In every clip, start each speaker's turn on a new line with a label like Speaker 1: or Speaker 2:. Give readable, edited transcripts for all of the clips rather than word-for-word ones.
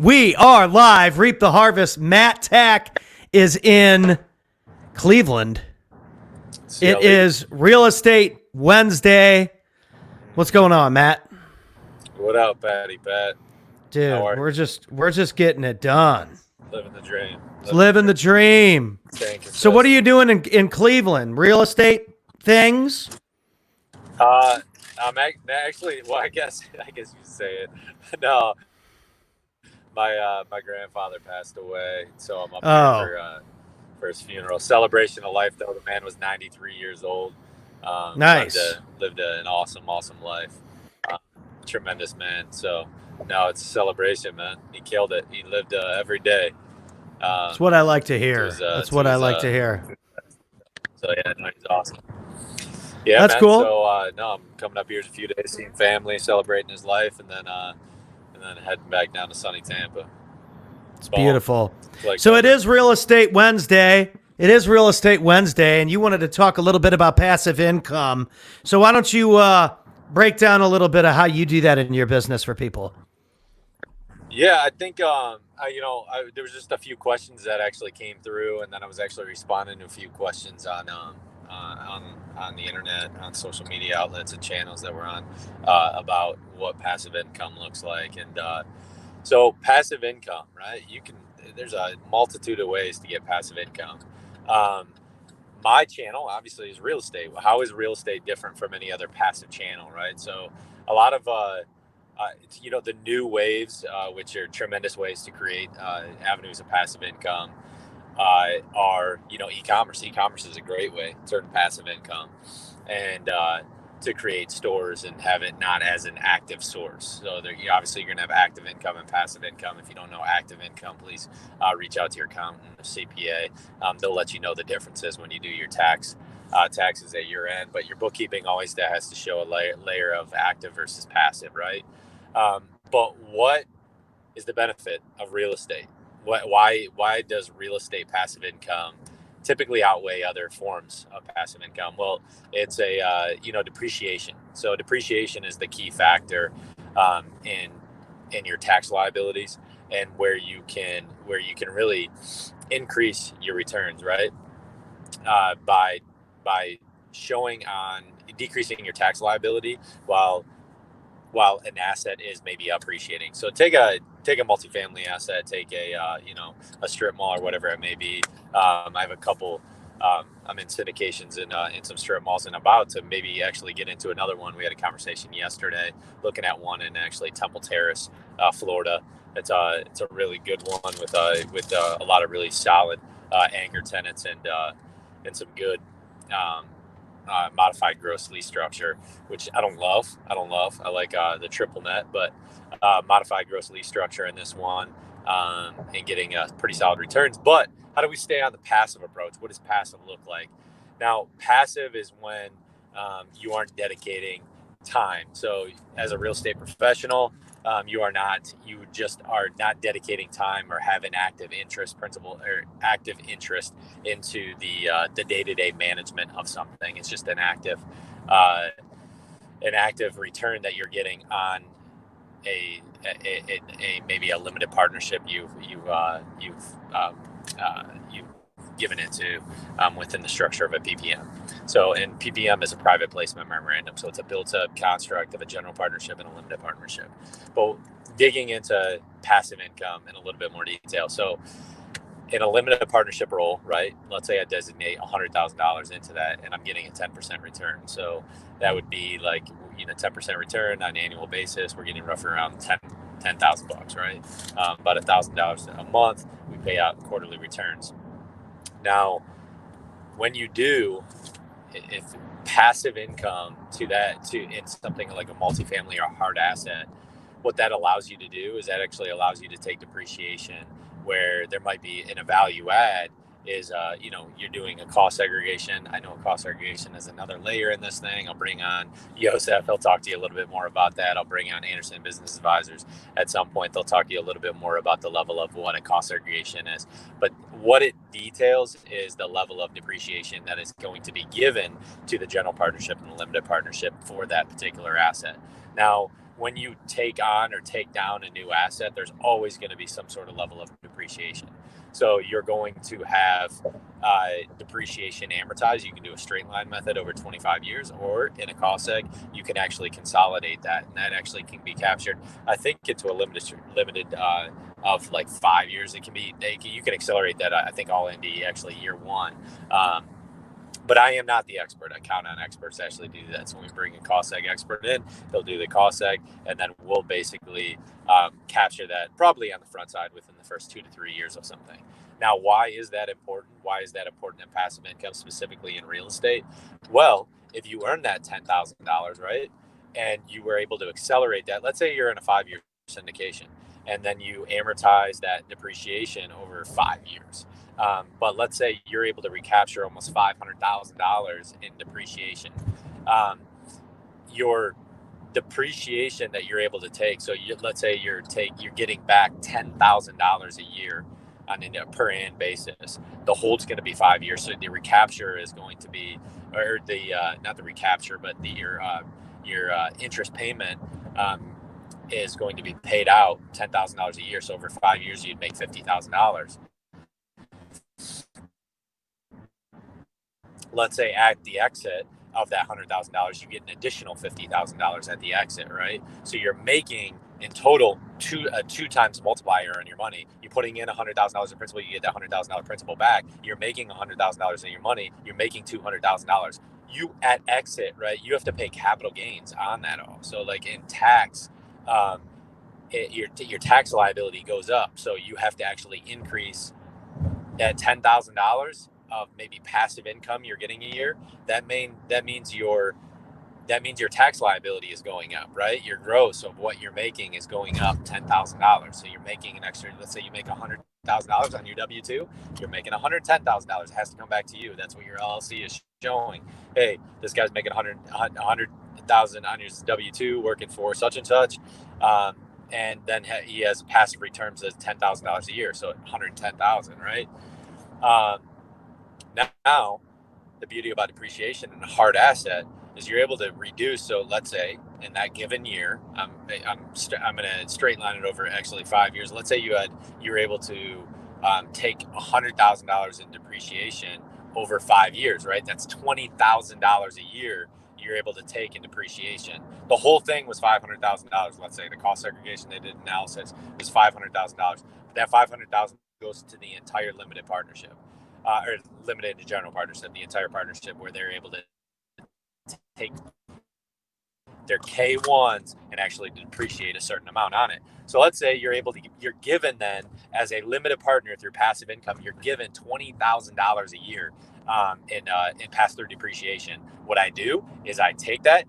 Speaker 1: We are live. Reap the Harvest. Matt Tack is in Cleveland. It is Real Estate Wednesday. What's going on, Matt?
Speaker 2: What up, Patty Pat?
Speaker 1: Dude, we're just getting it done.
Speaker 2: Living the dream.
Speaker 1: Living the dream. So what are you doing in Cleveland? Real estate things?
Speaker 2: I'm actually, well, I guess you say it. No, my grandfather passed away, so I'm up here for his funeral. Celebration of life, though. The man was 93 years old.
Speaker 1: Nice.
Speaker 2: Lived an awesome life. Tremendous man. So now it's a celebration, man. He killed it. He lived every day.
Speaker 1: That's what I like to hear. That's what I like to hear.
Speaker 2: So yeah, no, he's awesome. Yeah,
Speaker 1: that's
Speaker 2: man.
Speaker 1: Cool.
Speaker 2: So I'm coming up here in a few days, seeing family, celebrating his life, and then heading back down to sunny Tampa.
Speaker 1: It's beautiful. So it is Real Estate Wednesday. It is Real Estate Wednesday, and you wanted to talk a little bit about passive income. So why don't you break down a little bit of how you do that in your business for people?
Speaker 2: Yeah, I think there was just a few questions that actually came through, and then I was actually responding to a few questions on the internet, on social media outlets and channels that we're on about what passive income looks like. And so passive income, right? There's a multitude of ways to get passive income. My channel obviously is real estate. How is real estate different from any other passive channel, right? So a lot of the new waves, which are tremendous ways to create avenues of passive income, are e-commerce. E-commerce is a great way to earn passive income, and to create stores and have it not as an active source. So obviously you're going to have active income and passive income. If you don't know active income, please reach out to your accountant or CPA. They'll let you know the differences when you do your taxes at year end. But your bookkeeping always has to show a layer of active versus passive, right? But what is the benefit of real estate? Why does real estate passive income typically outweigh other forms of passive income? Well, it's depreciation. So depreciation is the key factor in your tax liabilities, and where you can really increase your returns, right? By showing on decreasing your tax liability while an asset is maybe appreciating. So take a multifamily asset, take a strip mall or whatever it may be. I have a couple. I'm in syndications in some strip malls, and about to maybe actually get into another one. We had a conversation yesterday looking at one in actually Temple Terrace, Florida. It's a really good one with a lot of really solid anchor tenants and some good modified gross lease structure, which I don't love. I like the triple net, but modified gross lease structure in this one, and getting pretty solid returns. But how do we stay on the passive approach? What does passive look like? Now, passive is when you aren't dedicating time. So as a real estate professional, you just are not dedicating time or have an active interest into the day-to-day management of something. It's just an active return that you're getting on a maybe a limited partnership you've given it to within the structure of a PPM. So, and PPM is a private placement memorandum. So it's a built-up construct of a general partnership and a limited partnership. But digging into passive income in a little bit more detail. So in a limited partnership role, right? Let's say I designate $100,000 into that, and I'm getting a 10% return. So that would be like 10% return on an annual basis. We're getting roughly around $10,000, right? About $1,000 a month. We pay out quarterly returns. Now, when you do, if passive income in something like a multifamily or a hard asset, what that allows you to do is that actually allows you to take depreciation where there might be in a value add is, you're doing a cost segregation. I know cost segregation is another layer in this thing. I'll bring on Yosef. He'll talk to you a little bit more about that. I'll bring on Anderson Business Advisors at some point. They'll talk to you a little bit more about the level of what a cost segregation is. But what it details is the level of depreciation that is going to be given to the general partnership and the limited partnership for that particular asset. Now, when you take on or take down a new asset, there's always going to be some sort of level of depreciation. So you're going to have depreciation amortized. You can do a straight line method over 25 years, or in a cost seg, you can actually consolidate that, and that actually can be captured, I think, into a limited of like 5 years. You can accelerate that. I think all ND actually year one. But I am not the expert. I count on experts to actually do that. So when we bring a cost seg expert in, they'll do the cost seg, and then we'll basically capture that probably on the front side within the first 2 to 3 years of something. Now, why is that important? Why is that important in passive income, specifically in real estate? Well, if you earn that $10,000, right, and you were able to accelerate that, let's say you're in a 5-year syndication, and then you amortize that depreciation over 5 years. But let's say you're able to recapture almost $500,000 in depreciation. Your depreciation that you're able to take, so let's say you're getting back $10,000 a year on a per annum basis. The hold's going to be 5 years, so the recapture is going to be, or the not the recapture, but your interest payment is going to be paid out $10,000 a year. So over 5 years, you'd make $50,000. Let's say at the exit of that $100,000, you get an additional $50,000 at the exit, right? So you're making in total two times multiplier on your money. You're putting in $100,000 in principal, you get that $100,000 principal back. You're making $100,000 in your money. You're making $200,000. You at exit, right? You have to pay capital gains on that all. So like in tax, your tax liability goes up. So you have to actually increase that $10,000 of maybe passive income you're getting a year. That means your tax liability is going up, right? Your gross of what you're making is going up $10,000. So you're making an extra. Let's say you make $100,000 on your W-2. You're making $110,000. It has to come back to you. That's what your LLC is showing. Hey, this guy's making $100,000 on his W-2, working for such and such. And then he has passive returns of $10,000 a year, so $110,000, right? Now, the beauty about depreciation and a hard asset is you're able to reduce. So let's say in that given year, I'm going to straight line it over actually 5 years. Let's say you were able to take $100,000 in depreciation over 5 years, right? That's $20,000 a year you're able to take in depreciation. The whole thing was $500,000. Let's say the cost segregation they did analysis was $500,000. But that $500,000 goes to the entire limited partnership, or limited to general partnership, the entire partnership, where they're able to take their K1s and actually depreciate a certain amount on it. So let's say you're given then as a limited partner through passive income, you're given $20,000 a year in pass-through depreciation. What I do is I take that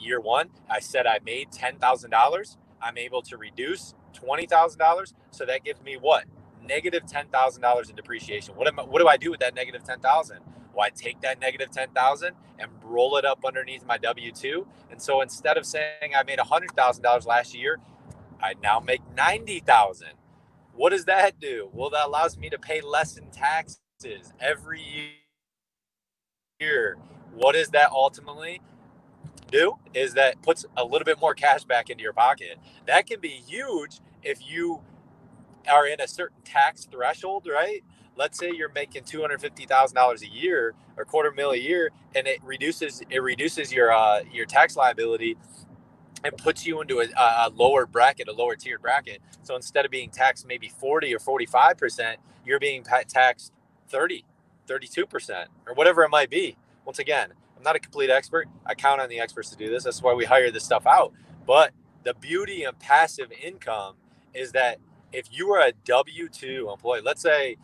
Speaker 2: year one. I said I made $10,000. I'm able to reduce $20,000. So that gives me what? Negative $10,000 in depreciation. What do I do with that negative $10,000? Well, I take that negative $10,000 and roll it up underneath my W-2. And so instead of saying I made $100,000 last year, I now make $90,000. What does that do? Well, that allows me to pay less in taxes every year. What does that ultimately do? Is that puts a little bit more cash back into your pocket. That can be huge if you are in a certain tax threshold, right? Let's say you're making $250,000 a year or $250,000 a year, and it reduces your tax liability and puts you into a lower bracket, a lower tiered bracket. So instead of being taxed maybe 40 or 45%, you're being taxed 30, 32%, or whatever it might be. Once again, I'm not a complete expert. I count on the experts to do this. That's why we hire this stuff out. But the beauty of passive income is that if you are a W-2 employee, let's say,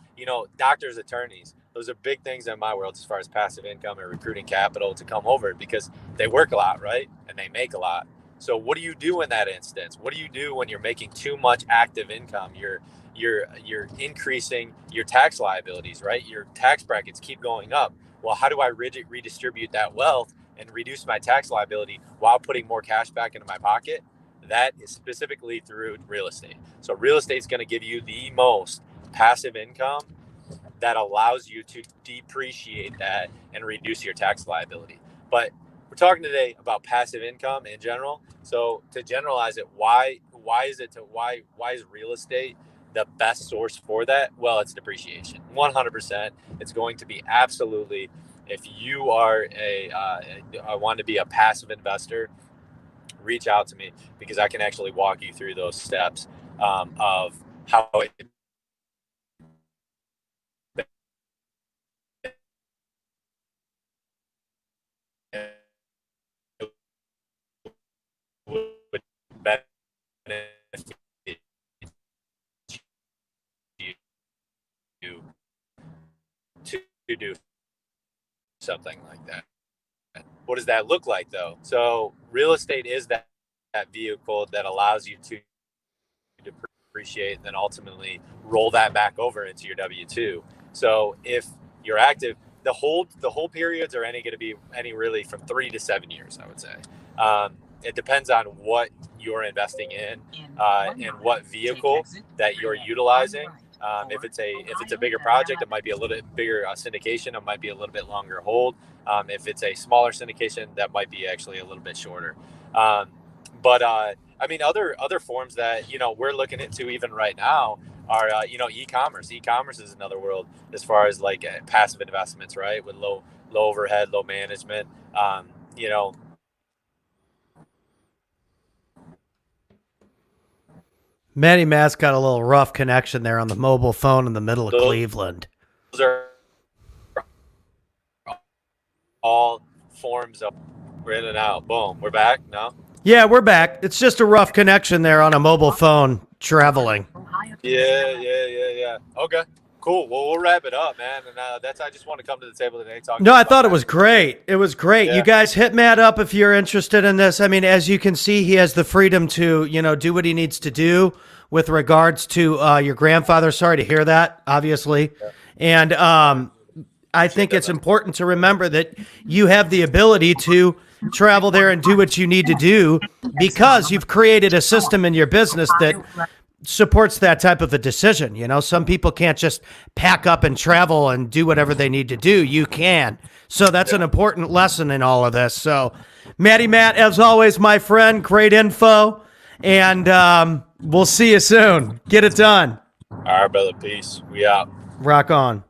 Speaker 2: doctors, attorneys, those are big things in my world as far as passive income and recruiting capital to come over, because they work a lot, right? And they make a lot. So what do you do in that instance? What do you do when you're making too much active income? You're increasing your tax liabilities, right? Your tax brackets keep going up. Well, how do I redistribute that wealth and reduce my tax liability while putting more cash back into my pocket? That is specifically through real estate. So real estate is going to give you the most passive income that allows you to depreciate that and reduce your tax liability. But we're talking today about passive income in general. So to generalize it, why is real estate the best source for that? Well, it's depreciation. 100%. It's going to be absolutely. If you are I want to be a passive investor, reach out to me, because I can actually walk you through those steps of how it would benefit you to do something like that. What does that look like, though? So real estate is that vehicle that allows you to depreciate and then ultimately roll that back over into your W-2. So if you're active, the whole periods are going to be really from 3 to 7 years, I would say. It depends on what you're investing in and what vehicle that you're utilizing. If it's a bigger project, it might be a little bit bigger syndication. It might be a little bit longer hold. If it's a smaller syndication, that might be actually a little bit shorter. But I mean, other forms that we're looking into even right now are e-commerce. E-commerce is another world as far as like passive investments, right? With low overhead, low management.
Speaker 1: Matty Matt's got a little rough connection there on the mobile phone in the middle of Cleveland.
Speaker 2: Those are all forms of. We're in and out. Boom. We're back now.
Speaker 1: Yeah, we're back. It's just a rough connection there on a mobile phone traveling.
Speaker 2: Yeah. Okay. Cool. Well, we'll wrap it up, man. And I just want to come to the table today talking.
Speaker 1: No, I thought it was great. It was great. Yeah. You guys hit Matt up if you're interested in this. I mean, as you can see, he has the freedom to, do what he needs to do with regards to your grandfather. Sorry to hear that, obviously. Yeah. And I think it's important to remember that you have the ability to travel there and do what you need to do because you've created a system in your business that supports that type of a decision. Some people can't just pack up and travel and do whatever they need to do. You can. So that's an important lesson in all of this. So Matty Matt, as always, my friend, great info. And we'll see you soon. Get it done.
Speaker 2: All right, brother. Peace. We out.
Speaker 1: Rock on.